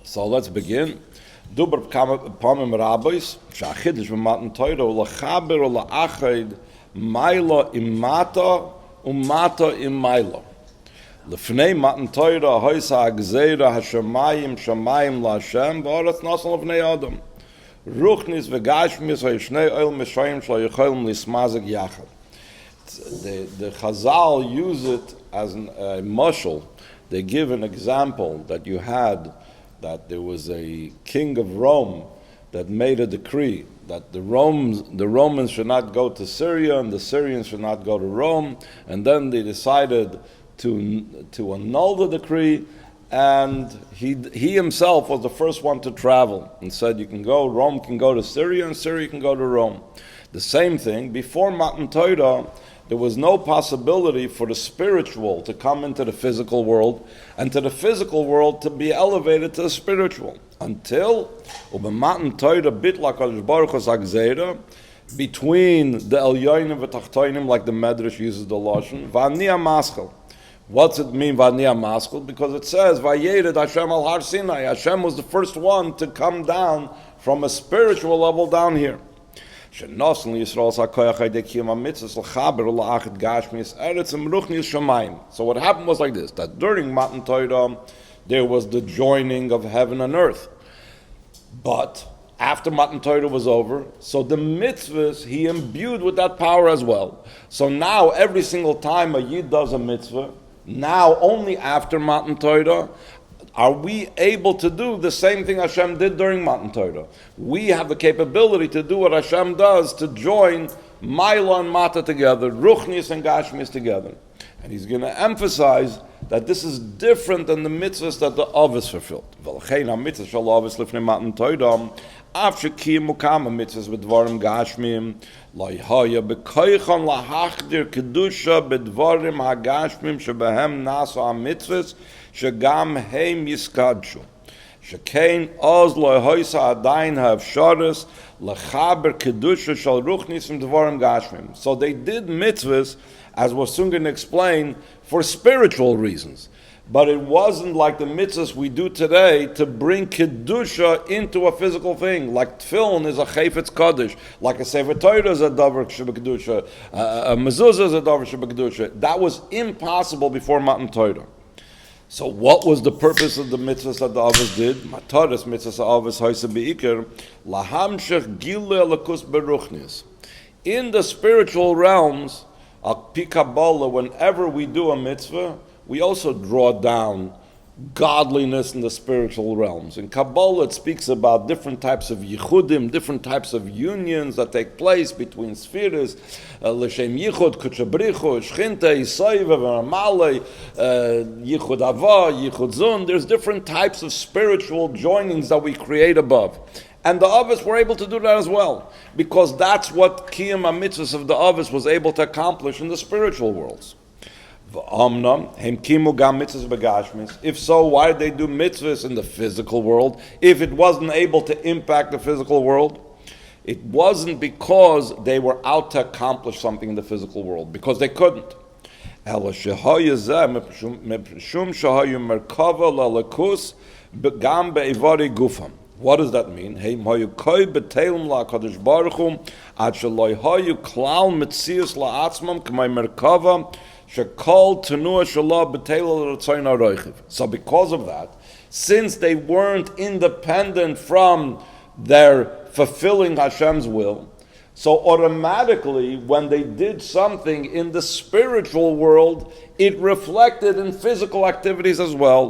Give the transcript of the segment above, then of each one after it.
So let's begin. Duber pamim rabbis, shachidish v'matan Torah, u'lachaber u'la'achid, maila imata, umata imaila. Lefnei Matan Torah, hoisa agzeira, hashamayim, shamayim la'Hashem, v'aretz nasan lefnei Adam. Ruchnis v'gashmis, ha'yishnei oil mishayim, shlo yicholim lismazig yachad. The Chazal use it as a mashal. They give an example that you had, that there was a king of Rome that made a decree that the Romans should not go to Syria and the Syrians should not go to Rome, and then they decided to annul the decree, and he himself was the first one to travel and said, you can go, Rome can go to Syria and Syria can go to Rome. The same thing, before Matan Torah, there was no possibility for the spiritual to come into the physical world and to the physical world to be elevated to the spiritual. Until Matan Torah bitla Kadosh Baruch Hu's agzeira between the Elyonim and Tachtonim, like the Medrash uses the Lashon, V'aniya Maschel. What's it mean, V'aniya Maschel? Because it says, Vayered Hashem al Har Sinai. Hashem was the first one to come down from a spiritual level down here. So what happened was like this, that during Matan Torah there was the joining of heaven and earth. But after Matan Torah was over, so the mitzvahs he imbued with that power as well. So now every single time a yid does a mitzvah, now only after Matan Torah, are we able to do the same thing Hashem did during Matan Torah? We have the capability to do what Hashem does, to join Maila and Mata together, Ruchnis and Gashmis together. And he's going to emphasize that this is different than the mitzvahs that the Avos fulfilled. V'lachein ha-mitzvah shel Avos lifnei Matan Torah, af shekimu kama mitzvahs b'dvarim gashmim, lo yhaya b'koichon lahachdir kedusha b'dvarim ha-gashmim shebehem nasu ha-mitzvahs, שגם הם יסקדשו. שכן אז לא יהיסה עדיין האפשרס לחבר קדושה של רוחניס עם דברים גשמיים. So they did mitzvahs, as we're soon going to explain, for spiritual reasons. But it wasn't like the mitzvahs we do today to bring kedusha into a physical thing. Like tefillin is a chayfetz kaddish, like a sefer Torah is a davar shebekdusha, a mezuzah is a davar shebekdusha. That was impossible before Matan Torah. So what was the purpose of the mitzvahs that the Avos did? Mataras mitzvahs Avos hoise beikar lahamshech gilui elokus beruchnis. In the spiritual realms, al pi Kabbalah, whenever we do a mitzvah, we also draw down godliness in the spiritual realms. In Kabbalah, it speaks about different types of yichudim, different types of unions that take place between spheres, l'shem yichud, kutchabrichu, shchinte, isaiva, v'ramalei, yichud ava, yichud zun. There's different types of spiritual joinings that we create above. And the Avos were able to do that as well, because that's what Kiyam HaMitzvahs of the Avos was able to accomplish in the spiritual worlds. If so, why did they do mitzvahs in the physical world if it wasn't able to impact the physical world? It wasn't because they were out to accomplish something in the physical world, because they couldn't. What does that mean? So because of that, since they weren't independent from their fulfilling Hashem's will, so automatically when they did something in the spiritual world, it reflected in physical activities as well.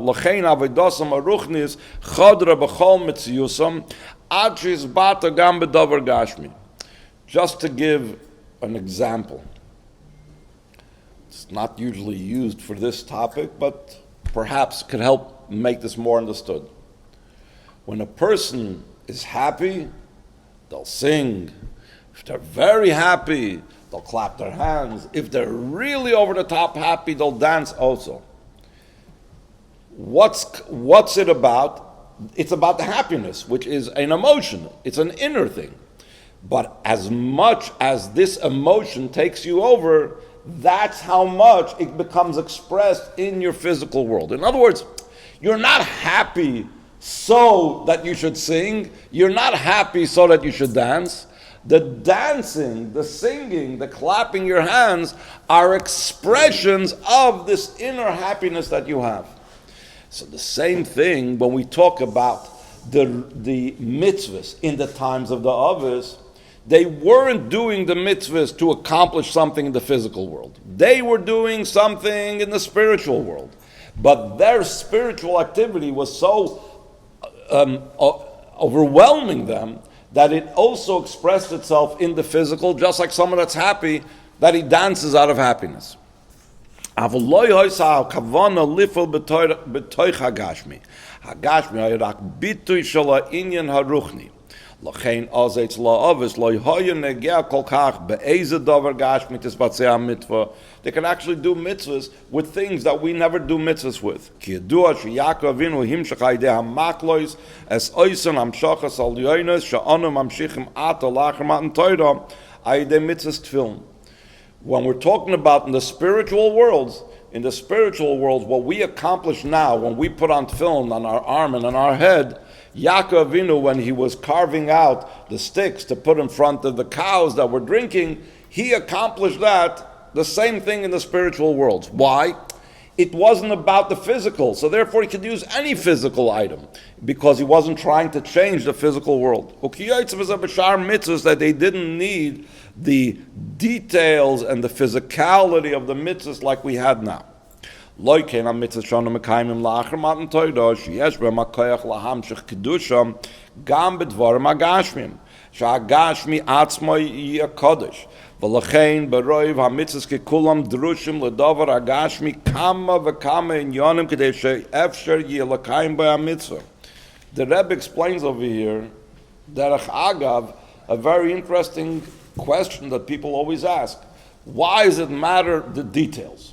Just to give an example. It's not usually used for this topic, but perhaps could help make this more understood. When a person is happy, they'll sing. If they're very happy, they'll clap their hands. If they're really over the top happy, they'll dance also. What's it about? It's about the happiness, which is an emotion. It's an inner thing. But as much as this emotion takes you over, that's how much it becomes expressed in your physical world. In other words, you're not happy so that you should sing. You're not happy so that you should dance. The dancing, the singing, the clapping your hands are expressions of this inner happiness that you have. So the same thing when we talk about the mitzvahs in the times of the Avos, they weren't doing the mitzvahs to accomplish something in the physical world. They were doing something in the spiritual world. But their spiritual activity was so overwhelming them that it also expressed itself in the physical, just like someone that's happy, that he dances out of happiness. They can actually do mitzvahs with things that we never do mitzvahs with. When we're talking about in the spiritual worlds, what we accomplish now, when we put on film on our arm and on our head, Yaakov Avinu, when he was carving out the sticks to put in front of the cows that were drinking, he accomplished that, the same thing in the spiritual worlds. Why? It wasn't about the physical, so therefore he could use any physical item, because he wasn't trying to change the physical world. Mitzvahs that they didn't need the details and the physicality of the mitzvahs like we had now. Loiken am mitzvah shonu mekayimim la'achar Matan Torah sheyesh b'hem hakoyach lahamshich kedusham gam b'dvarim hagashmim shehagashmi atzmo yeh kodesh v'lachein b'roiv hamitzvahs kekulam drushim l'davar hagashmi kama v'kama inyonim kedei she'efsher yeh ELokim b'hamitzvah. The Rebbe explains over here, derech agav, a very interesting question that people always ask. Why does it matter the details?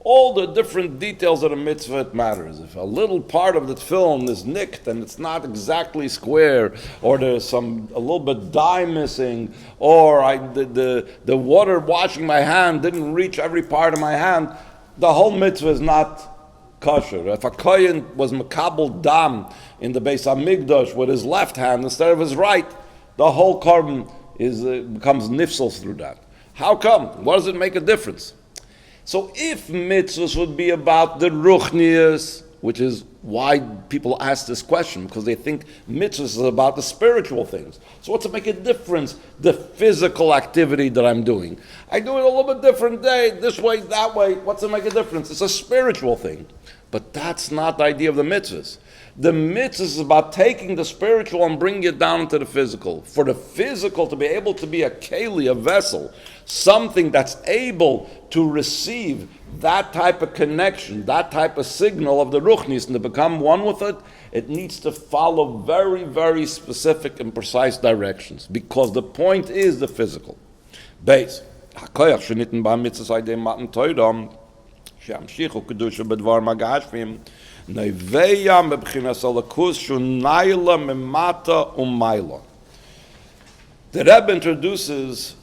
All the different details of a mitzvah, it matters. If a little part of the film is nicked and it's not exactly square, or there's a little bit dye missing, or the water washing my hand didn't reach every part of my hand, the whole mitzvah is not kosher. If a kohen was makabel dam in the Beis Hamikdash with his left hand instead of his right, the whole korban becomes nifsels through that. How come? What does it make a difference? So if mitzvahs would be about the ruchnius, which is why people ask this question, because they think mitzvahs is about the spiritual things. So what's to make a difference, the physical activity that I'm doing? I do it a little bit different day, this way, that way. What's to make a difference? It's a spiritual thing. But that's not the idea of the mitzvahs. The mitzvah is about taking the spiritual and bringing it down into the physical. For the physical to be able to be a keli, a vessel, something that's able to receive that type of connection, that type of signal of the ruchnis, and to become one with it, it needs to follow very, very specific and precise directions. Because the point is the physical. Base. HaKoyach shenitten ba mitzvahs aydei Matan Torah, she'amshichu kedusha b'dvar magashvim, Neveya mebchinas alakus shunayla memata umayla. The Rebbe introduces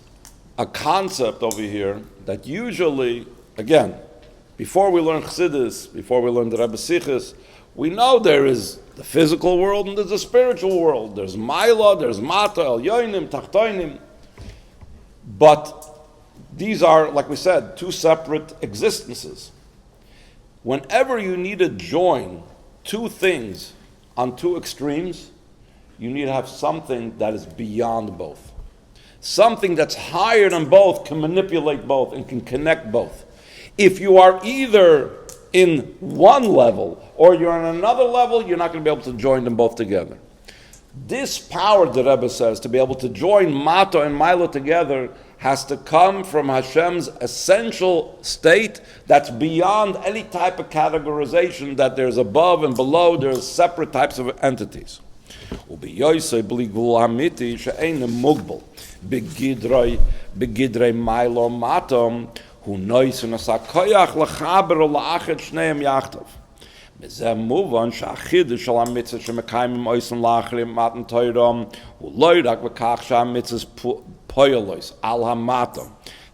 a concept over here that usually, again, before we learn Chassidus, before we learn the Rebbe Sichos, we know there is the physical world and there's the spiritual world. There's Mayla, there's Mata, Elyonim, Tachtoinim. But these are, like we said, two separate existences. Whenever you need to join two things on two extremes, you need to have something that is beyond both. Something that's higher than both can manipulate both and can connect both. If you are either in one level or you're on another level, you're not going to be able to join them both together. This power, the Rebbe says, to be able to join Mata and Milo together has to come from Hashem's essential state that's beyond any type of categorization that there's above and below, there's separate types of entities. The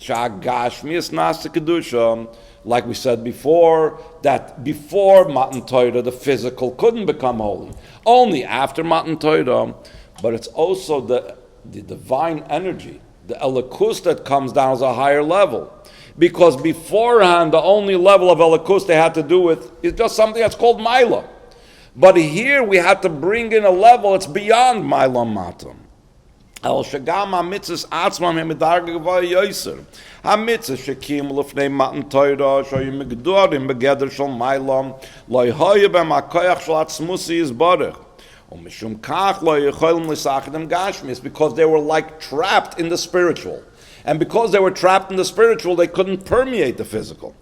Sha'agashmias nasa kedusha, like we said before, that before Matan Torah, the physical couldn't become holy. Only after Matan Torah, but it's also the divine energy, the Elokus that comes down as a higher level. Because beforehand, the only level of Elokus they had to do with is just something that's called Maila. But here we had to bring in a level that's beyond Maila Matam. El Shagam HaMitzvos Atzmam HaMidarga Havayah Yoser. HaMitzvos Shekim Lefnei Matan Torah Shoyim Megdurim Begeder Shal Maila Lo Yehoya Bem HaKoyach Shal Atzmusi Yisbarach. Umishum Kach Lo Yecholim L'Sachadem Gashmis, because they were like trapped in the spiritual. And because they were trapped in the spiritual, they couldn't permeate the physical.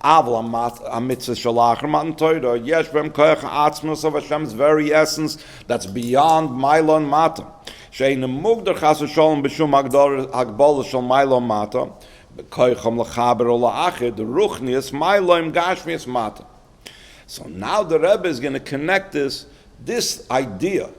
Avla HaMitzvos Shalachar Matan Torah Yesh Bem Koyach HaAtzmus of Hashem's very essence that's beyond Maila and Mata. Shein mugdar chas v'sholem b'shum hagbola shel Maila Mata b'koycham l'chaber o la'achid ruchnius Maila gashmius Mata. So now the Rebbe is going to connect this idea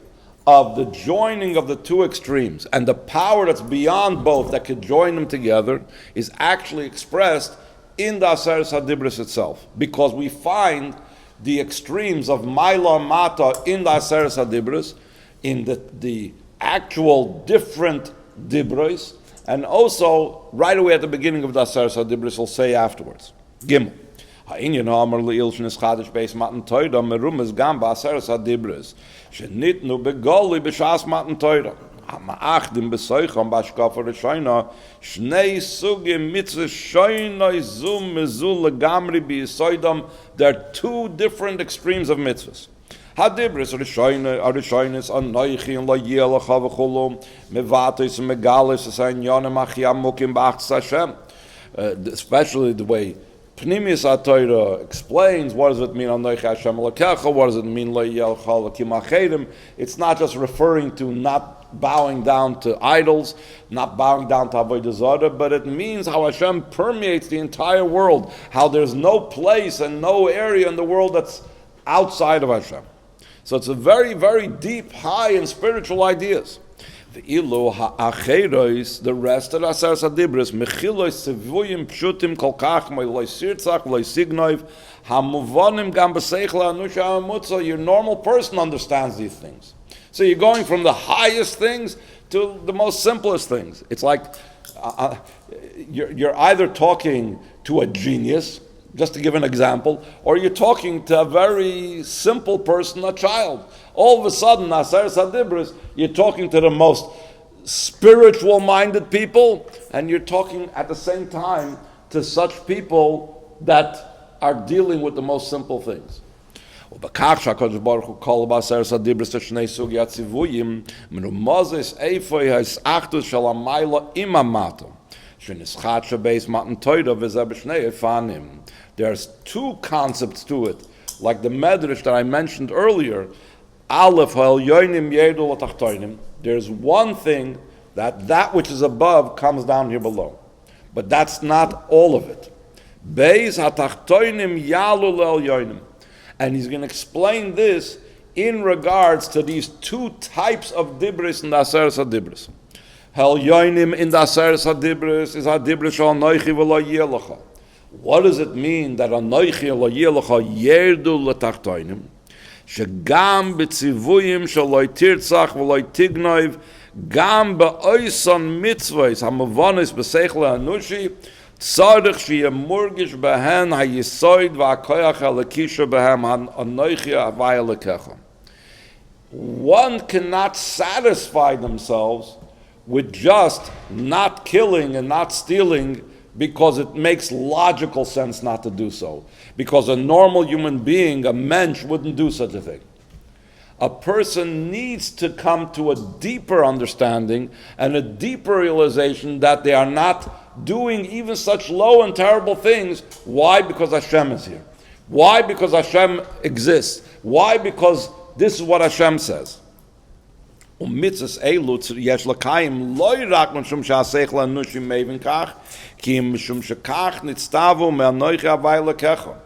of the joining of the two extremes and the power that's beyond both that could join them together is actually expressed in the Aseres Hadibros itself, because we find the extremes of Maila and Mata in the Aseres Hadibros, in the actual different dibros, and also right away at the beginning of the Aseres Hadibros will say afterwards. Gimel. Ha'inyan ha'amar le'il sh'nis chadash beis Matan Torah merumez gam ba'Aseres Hadibros shenitnu begoli b'shas Matan Torah ha'ma'achdim b'soicham b'ashkafa r'shoyna shnei sugim mitzvah shoyna zum mezul legamri b'yisoidam. There are two different extremes of mitzvahs. Hadibros Arishoynes Anochi Havayah Elokecha v'chulu mevatos megalis asanyonim achiyam mukim b'achas Hashem. Especially the way Pnimius HaTorah explains what does it mean Anochi Hashem Elokecha, what does it mean Havayah Elokecha achedim. It's not just referring to not bowing down to idols, not bowing down to avodah zarah, but it means how Hashem permeates the entire world, how there's no place and no area in the world that's outside of Hashem. So it's a very, very deep, high and spiritual ideas. The rest of the Aseres Hadibros, mechilos sevuyim pshutim kol kach loy sirtzach loy signoiv hamuvonim gam b'seichel Anochi Havayah. Your normal person understands these things. So you're going from the highest things to the most simplest things. It's like you're either talking to a genius, just to give an example, or you're talking to a very simple person, a child. All of a sudden, Aseres Hadibros, you're talking to the most spiritual-minded people, and you're talking at the same time to such people that are dealing with the most simple things. There's two concepts to it, like the medrash that I mentioned earlier. There's one thing that which is above comes down here below, but that's not all of it. And he's going to explain this in regards to these two types of dibros in the Aseres Hadibros. Hel yoinim in the Aseres Hadibros is Hadibros Anochi Havayah Elokecha. What does it mean that Anochi Havayah Elokecha yerdu letachtoinim? Shegam b'tzivuyim shaloi tirtzach v'loi tignoiv gam ba'oison mitzvos hamavonis b'seichel anushi tzarich sheyeh murgish b'hen hayisoid v'hakoyach elokisha b'hem Anochi Havayah Elokecha. One cannot satisfy themselves with just not killing and not stealing because it makes logical sense not to do so. Because a normal human being, a mensch, wouldn't do such a thing. A person needs to come to a deeper understanding and a deeper realization that they are not doing even such low and terrible things. Why? Because Hashem is here. Why? Because Hashem exists. Why? Because this is what Hashem says. Mitzvos elu yesh l'kayim loy rak mishum she'aseichel anushi mevin kach ki mishum shekach nitztavu me'anochi Havayah Elokecha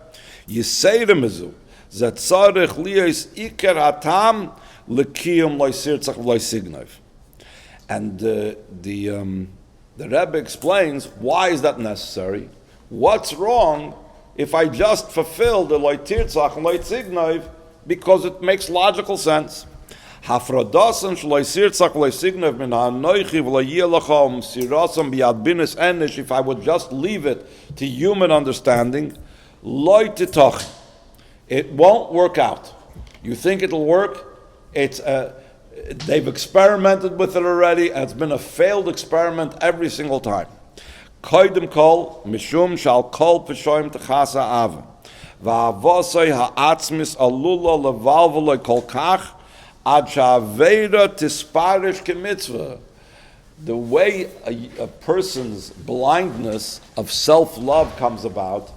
yiseirem ezu zet tzarich liyos iker hatam l'kiyum loy sirtzach v'loy signov. And the The Rebbe explains why is that necessary. What's wrong if I just fulfill the loy tirtzach and loy tzignoiv because it makes logical sense? Hafrodasan shloy tirtzach loy tzignoiv min ha'anochi v'loy ELokim sirasam b'yad binis enish. If I would just leave it to human understanding, loy titoch, it won't work out. You think it'll work? They've experimented with it already, and it's been a failed experiment every single time. Koydem kol mishum shal kol peshoim techasa ava va'avosay ha'atzmis alula levalvoloy kol kach ad sha'aveda tisparish kemitzvah. The way a person's blindness of self-love comes about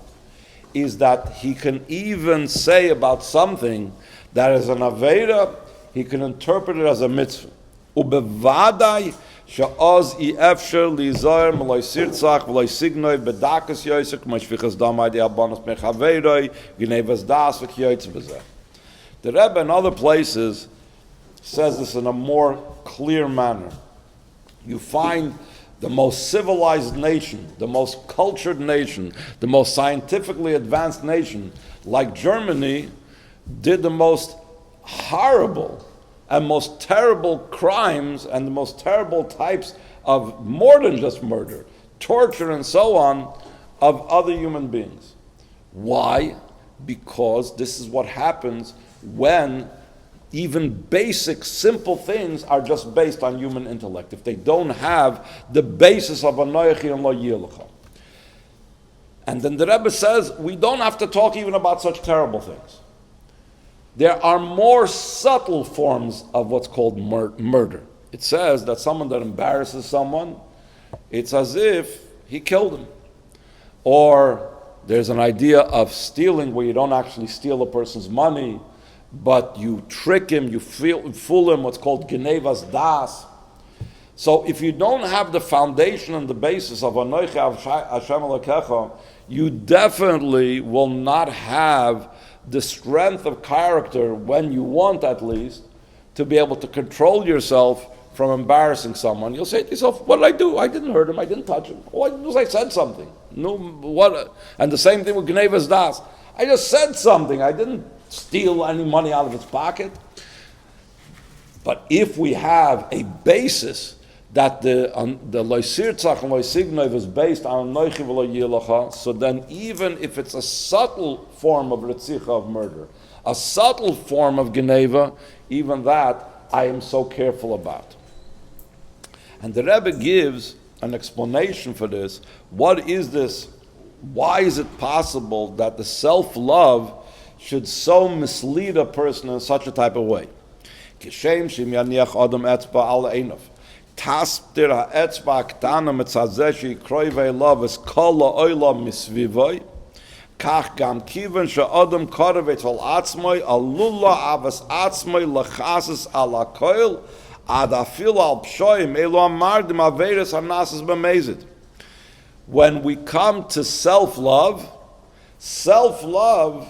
is that he can even say about something that is an aveda, he can interpret it as a mitzvah. Ubevadai she'oz i'efsher li'zoyer m'loy sirtzach v'loy signoi b'dakas yoyser k'mo shvichas damai di'abonos mechaveiroi gnevas das v'kyoytz b'zeh. The Rebbe in other places says this in a more clear manner. You find the most civilized nation, the most cultured nation, the most scientifically advanced nation, like Germany, did the most horrible and most terrible crimes and the most terrible types of more than just murder, torture and so on, of other human beings. Why? Because this is what happens when even basic, simple things are just based on human intellect. If they don't have the basis of Anochi and ELokim. And then the Rebbe says, we don't have to talk even about such terrible things. There are more subtle forms of what's called murder. It says that someone that embarrasses someone, it's as if he killed him. Or there's an idea of stealing where you don't actually steal a person's money, but you trick him, you fool him, what's called genevas das. So if you don't have the foundation and the basis of Anochi Havayah Elokecha, you definitely will not have the strength of character, when you want at least, to be able to control yourself from embarrassing someone. You'll say to yourself, what did I do? I didn't hurt him, I didn't touch him. All I did was I said something. No, what? And the same thing with Gnevas Das. I just said something, I didn't steal any money out of his pocket. But if we have a basis that the loy sirtzach and loy signov is based on Anochi Havayah, so then even if it's a subtle form of retzicha, of murder, a subtle form of geneva, even that I am so careful about. And the Rebbe gives an explanation for this. What is this? Why is it possible that the self-love should so mislead a person in such a type of way? Kishem shim yaniach adam etzba al einov. Tastir ha'etzba ktana mitzazeh she'yikroi ve'elav es kol ha'olam misvivoi, kach gam kiven she'adam korev et al atzmoi alula avas atzmoi lachasas al hakoil ad afil al pshoim elu amardim averes hanasas b'mezid. When we come to self-love, self-love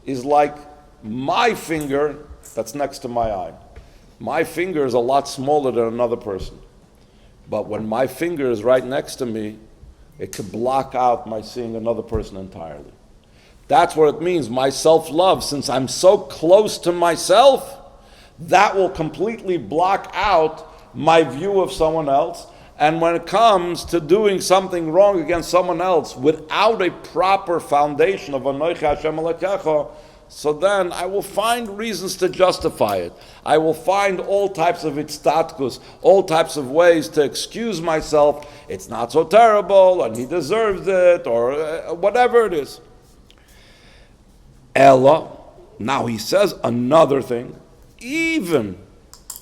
is like my finger that's next to my eye. My finger is a lot smaller than another person. But when my finger is right next to me, it could block out my seeing another person entirely. That's what it means, my self-love. Since I'm so close to myself, that will completely block out my view of someone else. And when it comes to doing something wrong against someone else without a proper foundation of Anochi Havayah Elokecha, so then I will find reasons to justify it. I will find all types of itztatkus, all types of ways to excuse myself. It's not so terrible, and he deserves it, or whatever it is. Ella, now he says another thing, even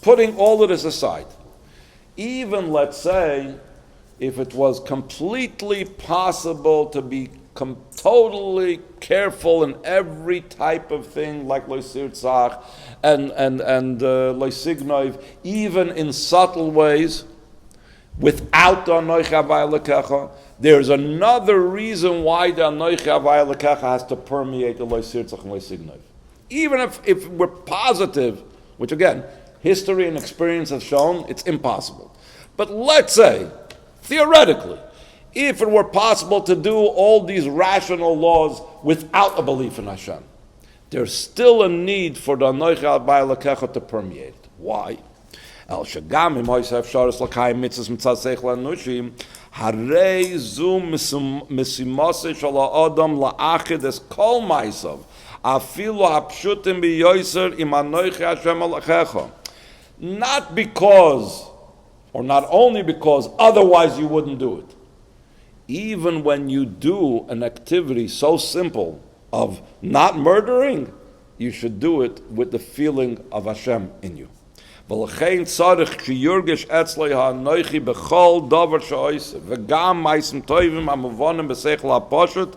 putting all of this aside, even let's say, if it was completely possible to be totally careful in every type of thing, like loy sirtzach and loy signov, even in subtle ways, without the Anochi Havayah Elokecha, there's another reason why the Anochi Havayah Elokecha has to permeate the loy sirtzach and loy signov. Even if we're positive, which again, history and experience have shown, it's impossible. But let's say, theoretically, if it were possible to do all these rational laws without a belief in Hashem, there's still a need for the Anochi Havayah Elokecha to permeate. Why? El shagam im hoysef sharos lakayim mitzvos mitzad seichel anushim harei zu misimase shal ha'adam la'achid es kol ma'asav afilu hapshutim biyoser im Anochi Hashem Elokecha. Not because, or not only because, otherwise you wouldn't do it. Even when you do an activity so simple of not murdering, you should do it with the feeling of Hashem in you. ולכן צריך שיורגש אצלי האנוכי בכל דבר שעושה, וגם מעשים טובים המובנים בשכל הפשוט,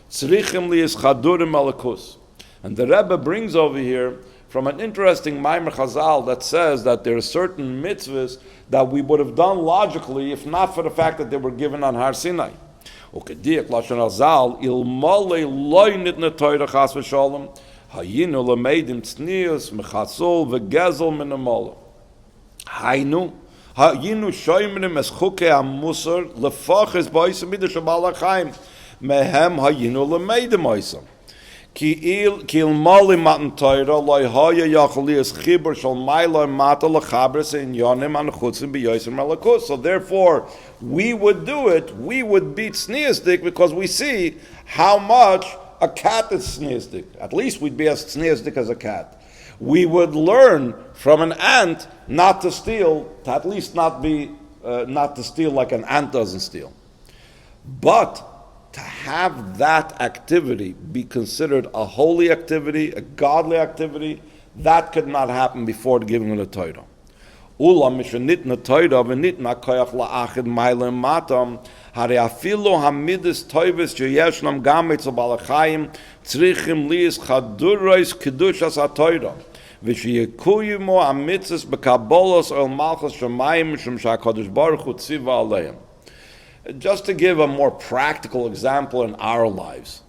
צריכים להיות חדורים אלוקוס. And the Rebbe brings over here from an interesting Maimer Chazal that says that there are certain mitzvahs that we would have done logically if not for the fact that they were given on Har Sinai. וכדיק לשון הזל, אלמלא לא ניתנה תורה חס ושלום, היינו למדים צניעוס מחסול וגזל מן המולו. היינו שומרים את חוקי המוסר לפחס בעצם מידה של בעל החיים, מהם היינו למדים עשם. כי אלמלא מתן תורה לא היה יכול להיות חיבור של מעלה מטה לחברס עניונים הנחוצים ביוסר מלכות. So therefore, we would do it, we would be tzniistic because we see how much a cat is tzniistic. At least we'd be as tzniistic as a cat. We would learn from an ant not to steal, to at least not to steal like an ant doesn't steal. But to have that activity be considered a holy activity, a godly activity, that could not happen before the giving of the Torah. Ula mishenitna Torah v'nitna koyach la'achid ma'ilem matam hari afilu hamidus toivis sheyeshnam gam etzel balachayim tzrichim liis chadurais kedushas ha-Torah v'sheyekuyimo hamitzvos b'kabolos el malchus shamayim shem sha'kadosh baruch hu tziva aleim. Just to give a more practical example in our lives,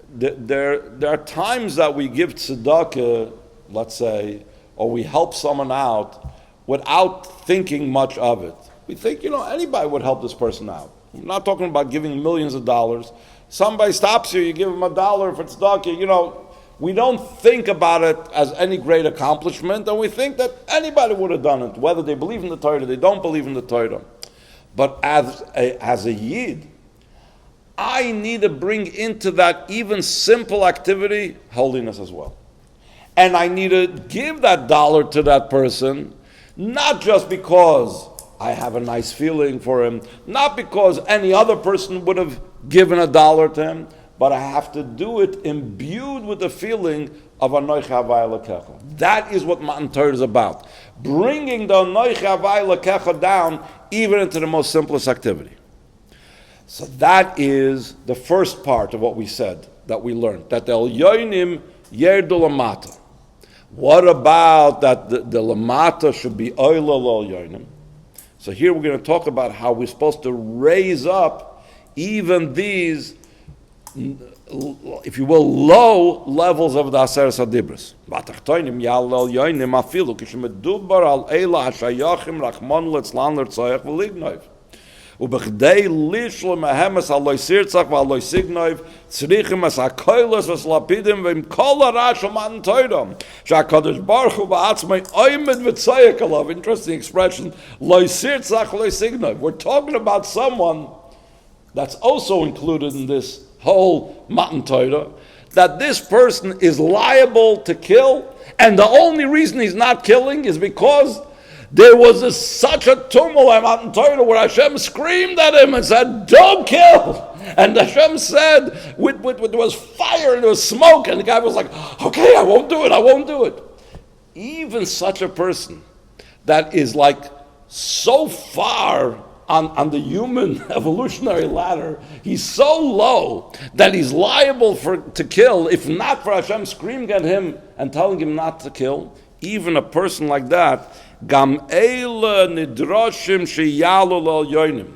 there are times that we give tzedakah, let's say, or we help someone out without thinking much of it. We think, anybody would help this person out. I'm not talking about giving millions of dollars. Somebody stops you, you give them $1 for tzedakah, we don't think about it as any great accomplishment, and we think that anybody would have done it, whether they believe in the Torah, they don't believe in the Torah. But as a Yid, I need to bring into that even simple activity holiness as well. And I need to give that $1 to that person, not just because I have a nice feeling for him, not because any other person would have given $1 to him, but I have to do it imbued with the feeling of Anochi Havayah Elokecha. That is what Matan Torah is about. Bringing the Anochi Havayah Elokecha down even into the most simplest activity. So that is the first part of what we said, that we learned. That the Elyonim yerdu lamata. What about that the lamata should be oila l'Elyonim? So here we're going to talk about how we're supposed to raise up even these, if you will, low levels of the Aseres Hadibros. V'atachtoinim yal l'Elyonim afilu k'shemedubbar al eila hashayachim rachmon letzlan l'rtzoyach v'lignov. ובכדי לשלום מהמס הלוי סירצח והלוי סיגנוב צריכים את הקוילס וסלפידים ועם כל הרע של מתן תורה שהקדוש ברוך הוא בעצמו עומד וצועק עליו. Interesting expression, לוי סירצח ולוי סיגנוב. We're talking about someone that's also included in this whole Matan Torah, that this person is liable to kill, and the only reason he's not killing is because there was such a tumult at Matan Torah where Hashem screamed at him and said, "Don't kill!" And Hashem said, there was fire and there was smoke, and the guy was like, "Okay, I won't do it. Even such a person that is like so far on the human evolutionary ladder, he's so low that he's liable to kill, if not for Hashem screaming at him and telling him not to kill. Even a person like that, Gam eile nidroshim sheyalu l'Elyonim.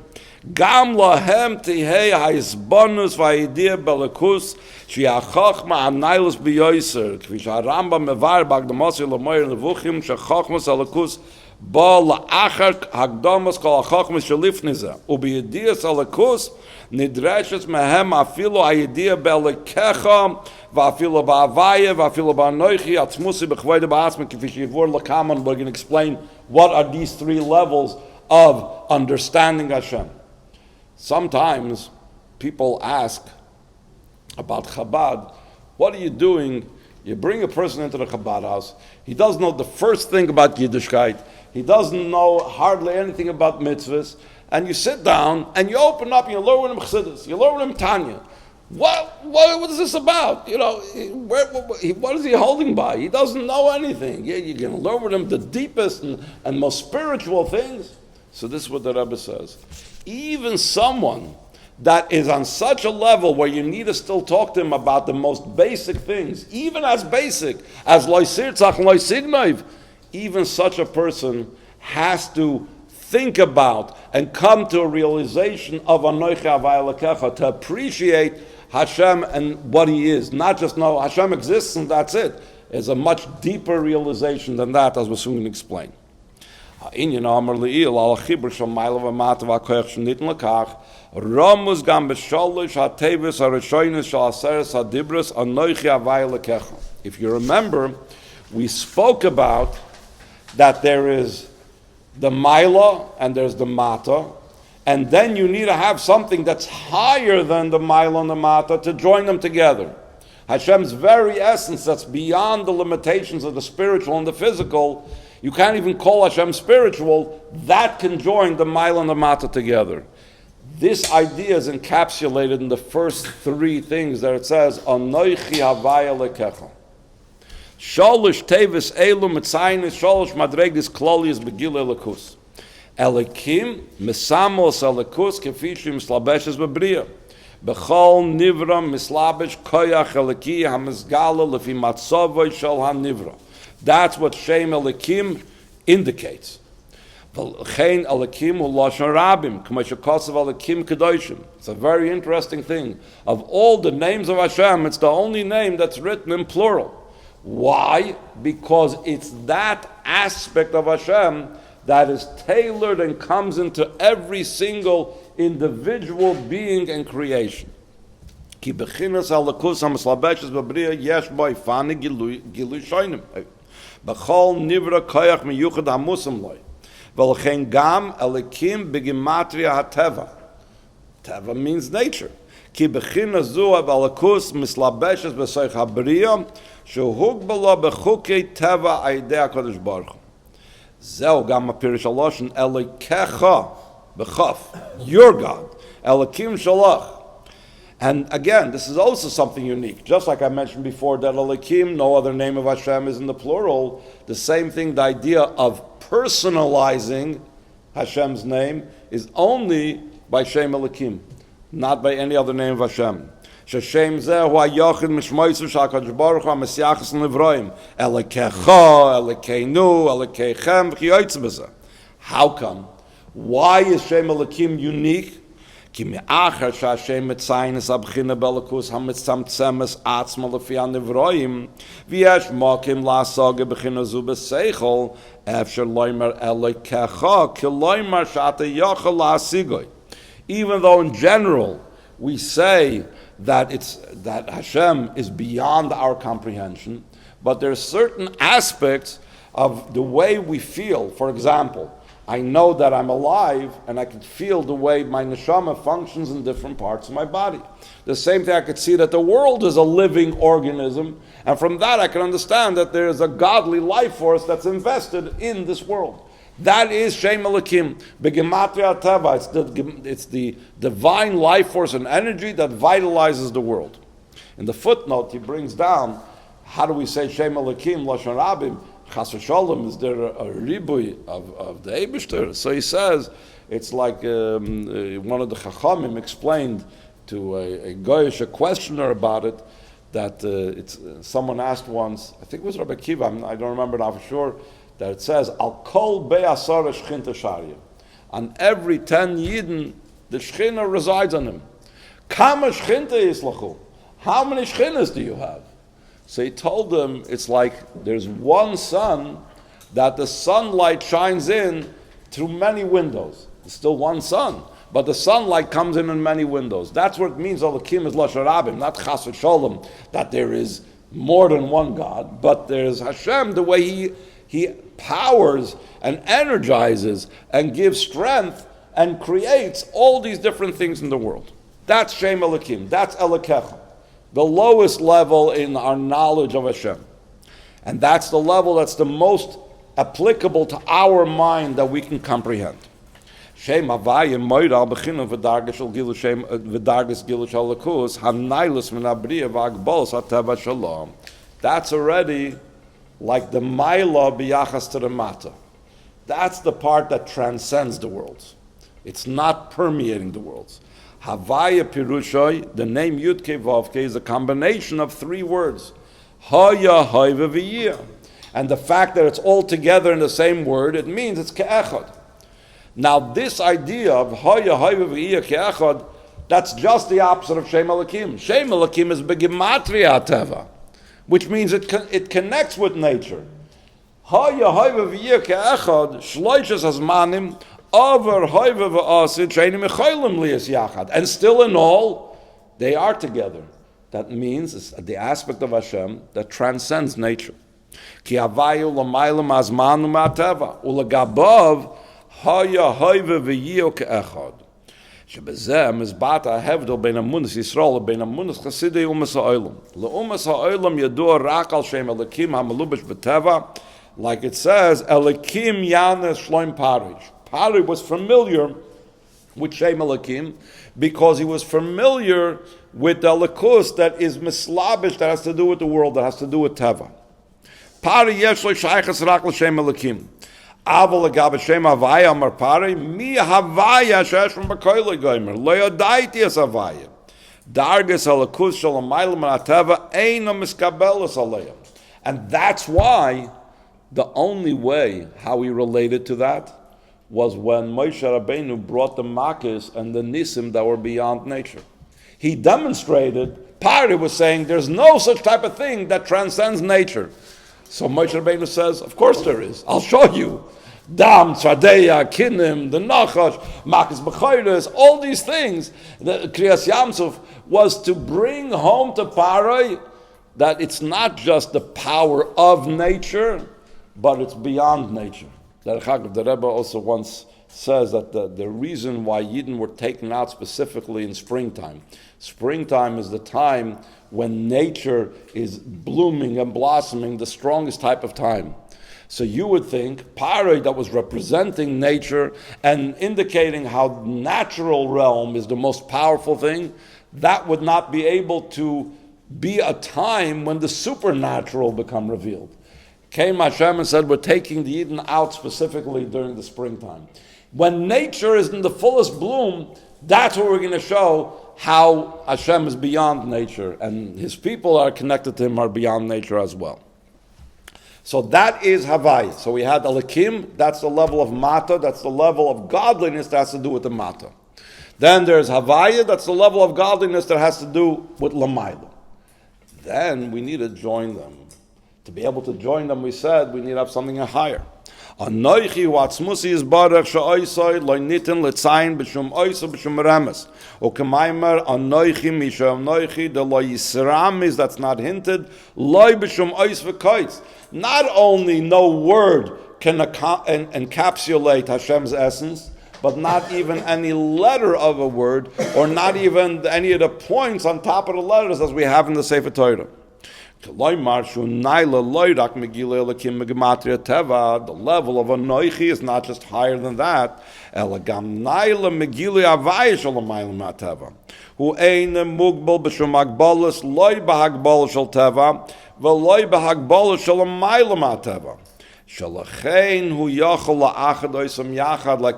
Gam lahem tihei haisbonus v'ha'idiyah b'lekus she'achachma anailus b'yoyser k'vi she'arambam mevar b'agdamosi l'moyer levuchim she'achachmas alekus ba la'achar hagdamas kol hachachmas shelifniza u'b'yidiyas alekus nidreshes mehem afilo ha'idiyah b'Elokecha v'afilo b'Havayah v'afilo b'Anochi atzmusi b'chvayda b'asma k'vi she'yivur l'kaman. We're going to explain what are these three levels of understanding Hashem. Sometimes people ask about Chabad, what are you doing? You bring a person into the Chabad house, he doesn't know the first thing about Yiddishkeit, he doesn't know hardly anything about mitzvahs, and you sit down and you open up and you learn with him Chassidus, you learn with him Tanya. What is this about? You know, what is he holding by? He doesn't know anything. You're going to learn with him the deepest and most spiritual things. So this is what the Rebbe says. Even someone that is on such a level where you need to still talk to him about the most basic things, even as basic as loy sirtzach and loy signov, even such a person has to think about and come to a realization of Anochi Havayah Elokecha, to appreciate Hashem and what He is. Not just know Hashem exists and that's it. It's a much deeper realization than that, as we're soon going to explain. Ramus gam b'sholosh hatevis harishonis shel Aseres Hadibros Anochi Havayah Elokecha. If you remember, we spoke about that there is the Maila and there's the Mata, and then you need to have something that's higher than the Maila and the Mata to join them together. Hashem's very essence that's beyond the limitations of the spiritual and the physical, you can't even call Hashem spiritual, that can join the Maila and the Mata together. This idea is encapsulated in the first three things that it says, Anochi Havayah Elokecha. Sholosh tevis elu mitzaynis sholosh madregis klolius begil elokus. ELokim misamos elokus kefishi mislabeshes bebriya. Bechol nivra mislabesh koyach eloki hamizgala lefi matzavoy shel hanivra. That's what Shem ELokim indicates. V'chein ELokim hu lashon rabim k'mo shekosav ELokim kedoshim. It's a very interesting thing. Of all the names of Hashem, it's the only name that's written in plural. Why? Because it's that aspect of Hashem that is tailored and comes into every single individual being and creation. Ki bechinas halakus hamislabeshes b'briya yesh boi fani gilui shoynim. B'chol nivra koyach miyuchad hamusam loy. V'lechen gam ELokim b'gematria hateva. Teva means nature. Ki bechinas zu halakus mislabeshes b'soich habriya Shuhug b'lo b'chukei teva aidei HaKadosh Baruch Hu. Zeu gam apirish aloshin Elokecha b'chaf. Your God. ELokim shalach. And again, this is also something unique. Just like I mentioned before that ELokim, no other name of Hashem is in the plural. The same thing, the idea of personalizing Hashem's name is only by Shem ELokim, not by any other name of Hashem. Shashem zeh hu hayochid mishmoisu shakadosh baruch hu hamesiachas nevroim Elokecha, Elokeinu, Elokechem v'chiyoytze b'zeh. How come? Why is Shem ELokim unique? Ki me'achar sha'Hashem mitzaynis abchina b'elokus hamitzamtzemes atzma lefi hanevroim v'yesh mokim la'asoge b'china zu b'seichol efshar loimer Elokecha ki loimer sha'ata yochel la'asigoi. Even though in general we say that Hashem is beyond our comprehension, but there are certain aspects of the way we feel. For example, I know that I'm alive and I can feel the way my neshama functions in different parts of my body. The same thing, I could see that the world is a living organism, and from that I can understand that there is a godly life force that's invested in this world. That is Shem ELokim. Begematria teva. It's the divine life force and energy that vitalizes the world. In the footnote, he brings down, how do we say Shem ELokim, Lashon Rabim? Chas v'sholom, is there a ribui of the Eibishter? So he says, it's like one of the Chachamim explained to a Goyish, a questioner about it, that someone asked once, I think it was Rabbi Kiva, I don't remember now for sure, that it says, Al kol be'asara shchinta sharia. On every 10 Yidden, The Shechina resides on him. Kama Shechinta Yislachu. How many Shechinas do you have? So he told them, it's like there's one sun that the sunlight shines in through many windows. There's still one sun, but the sunlight comes in many windows. That's what it means, ELokim is Lashon Rabim, not Chas v'Sholom, that there is more than one God, but there's Hashem, the way He powers and energizes and gives strength and creates all these different things in the world. That's Shem ELokim, that's Elokecha, the lowest level in our knowledge of Hashem. And that's the level that's the most applicable to our mind that we can comprehend. Shem Havayah Moira Bechinu V'dargas Shel Gilu Shem V'dargas Gilu Shel Elokus Hanailus Min Habriya V'Agbolos HaTeva Shalom. That's already like the Maila B'Yachas to the Mata. That's the part that transcends the worlds. It's not permeating the worlds. Havayah Pirushay, the name Yudke Vavke, is a combination of three words. Haya Hayva V'Yiyah. And the fact that it's all together in the same word, it means it's Ke'echad. Now this idea of Haya Hayva V'Yiyah Ke'echad, that's just the opposite of Shem ELokim. Shem ELokim is Begimatria Teva, which means it connects with nature. Haya Hayva V'Yiyah Ke'echad, Shloishes Hazmanim, Over Hayva V'Asid, Sheini Mecholim Liyas Yachad. And still in all, they are together. That means it's the aspect of Hashem that transcends nature. Ki Havayu L'maylam Azmanu Ma'ateva, U'Lagabav Haya Hayva V'Yiyah Ke'echad. שבזה מזבט ההבדל בין אמונס ישראל לבין אמונס חסידי אומס העולם. לאומס העולם ידוע רק על שם אלוקים המלובש בטבע, like it says, Elokim Yanes Shloim Parish. Pari was familiar with Shem ELokim because he was familiar with the Elokus that is mislabish, that has to do with the world, that has to do with Teva. Pari yesh lo shaychas rak l'Shem ELokim. Aval agav Shem Havayah amar Pari, mi Havayah shesh from b'koyle goymer, lo yodaiti es Havayah. Darges Elokus shel amaylam ateva eino miskabelos aleim. And that's why the only way how he related to that was when Moshe Rabbeinu brought the Makis and the Nisim that were beyond nature. He demonstrated, Pari was saying, there's no such type of thing that transcends nature. So Moshe Rabbeinu says, of course there is. I'll show you. Dam, Tzvadeya, Kinim, the Nachash, Makis B'chayres, all these things. The Kriyas Yamsuf was to bring home to Pari that it's not just the power of nature, but it's beyond nature. The Rebbe also once says that the reason why Yidden were taken out specifically in springtime. Springtime is the time when nature is blooming and blossoming, the strongest type of time. So you would think Pari, that was representing nature and indicating how natural realm is the most powerful thing, that would not be able to be a time when the supernatural become revealed. Came Hashem and said, we're taking the Eden out specifically during the springtime. When nature is in the fullest bloom, that's what we're going to show how Hashem is beyond nature, and His people are connected to Him are beyond nature as well. So that is Havayah. So we had ELokim, that's the level of Mata, that's the level of godliness that has to do with the Mata. Then there's Havayah, that's the level of godliness that has to do with Lamayla. Then we need to join them. To be able to join them, we said, we need to have something higher. Anochi Havayah is barach she'oisoi lo nitin letzayin b'shum oisa b'shum remes. O k'maimer anochi misha anochi the lo yisram is, that's not hinted, lo b'shum ois v'koitz. Not only no word can encapsulate Hashem's essence, but not even any letter of a word, or not even any of the points on top of the letters as we have in the Sefer Torah. The level of Anochi is not just higher than that. Like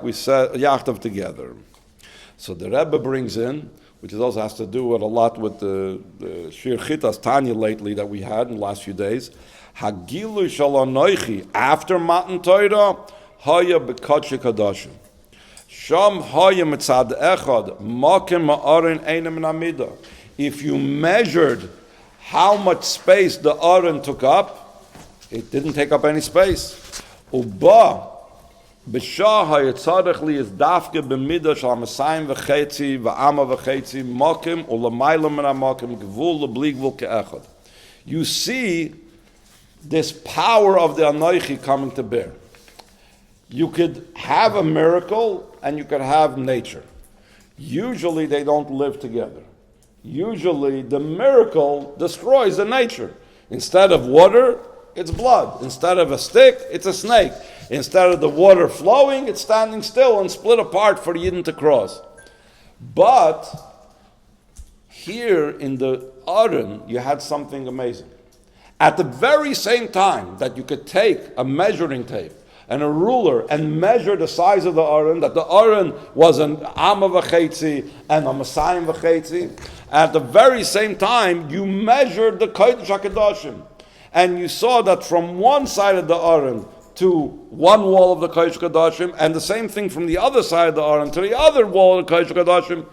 we said, Yachtav together. So the Rebbe brings in, which also has to do with a lot with the Shir Chitas Tanya lately that we had in the last few days. Hagilu shal Anochi, after Matan Torah, Haya b'Kodesh Kadashim. Sham haya mitzad echad makim ma'aron einem namida. If you measured how much space the aron took up, it didn't take up any space. Uba b'shah hayatzarech li is dafke b'midah shal masayim v'chetzi v'ama v'chetzi makim ulamayla min ha'makim gvul lebli gvul ke'echad. You see this power of the Anochi coming to bear. You could have a miracle and you could have nature. Usually they don't live together. Usually the miracle destroys the nature. Instead of water, it's blood. Instead of a stick, it's a snake. Instead of the water flowing, it's standing still and split apart for the Yidden to cross. But here in the Aron, you had something amazing. At the very same time that you could take a measuring tape and a ruler and measure the size of the Aron, that the Aron was an Amma v'chetzi and a Masayim v'chetzi, at the very same time you measured the Kodesh HaKadoshim. And you saw that from one side of the Aron to one wall of the Kodesh HaKadoshim, and the same thing from the other side of the Aron to the other wall of the Kodesh HaKadoshim,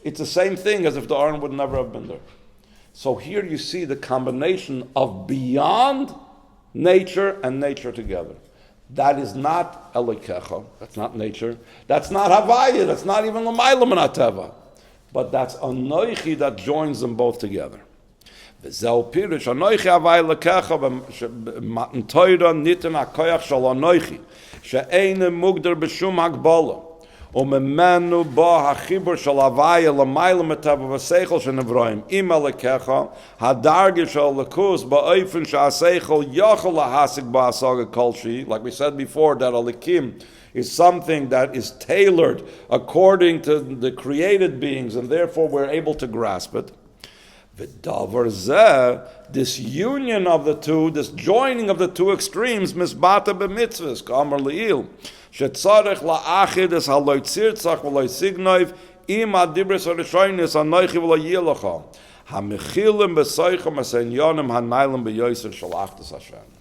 it's the same thing as if the Aron would never have been there. So here you see the combination of beyond nature and nature together. That is not Elokecha, that's not nature, that's not Havayah, that's not even L'mayla min ha'teva. But that's Anochi that joins them both together. V'zeu pirush Anochi Havayah Elokecha Matan Torah niten ha'koyach shel Anochi she'ein mugder b'shum hagbala וממנו בא החיבור של הוויה למעלה מטבע ושכל של נברואים עם הלקחה, הדרגה של הלכוס באופן שהשכל יכול להשיג בהשגה כלשהי, like we said before, that ELokim is something that is tailored according to the created beings, and therefore we're able to grasp it. V'davar zeh, this union of the two, this joining of the two extremes, misbata b'mitzvos, k'amar le'il, shetzarech la'achid es ha'loi tzirtzach v'loi signoiv, im ha'dibros ha'rishonis ha'nochi v'loi yilacha, ha'mechilim b'soicham ha'senyonim ha'nailim b'yoyser shel achdas Hashem.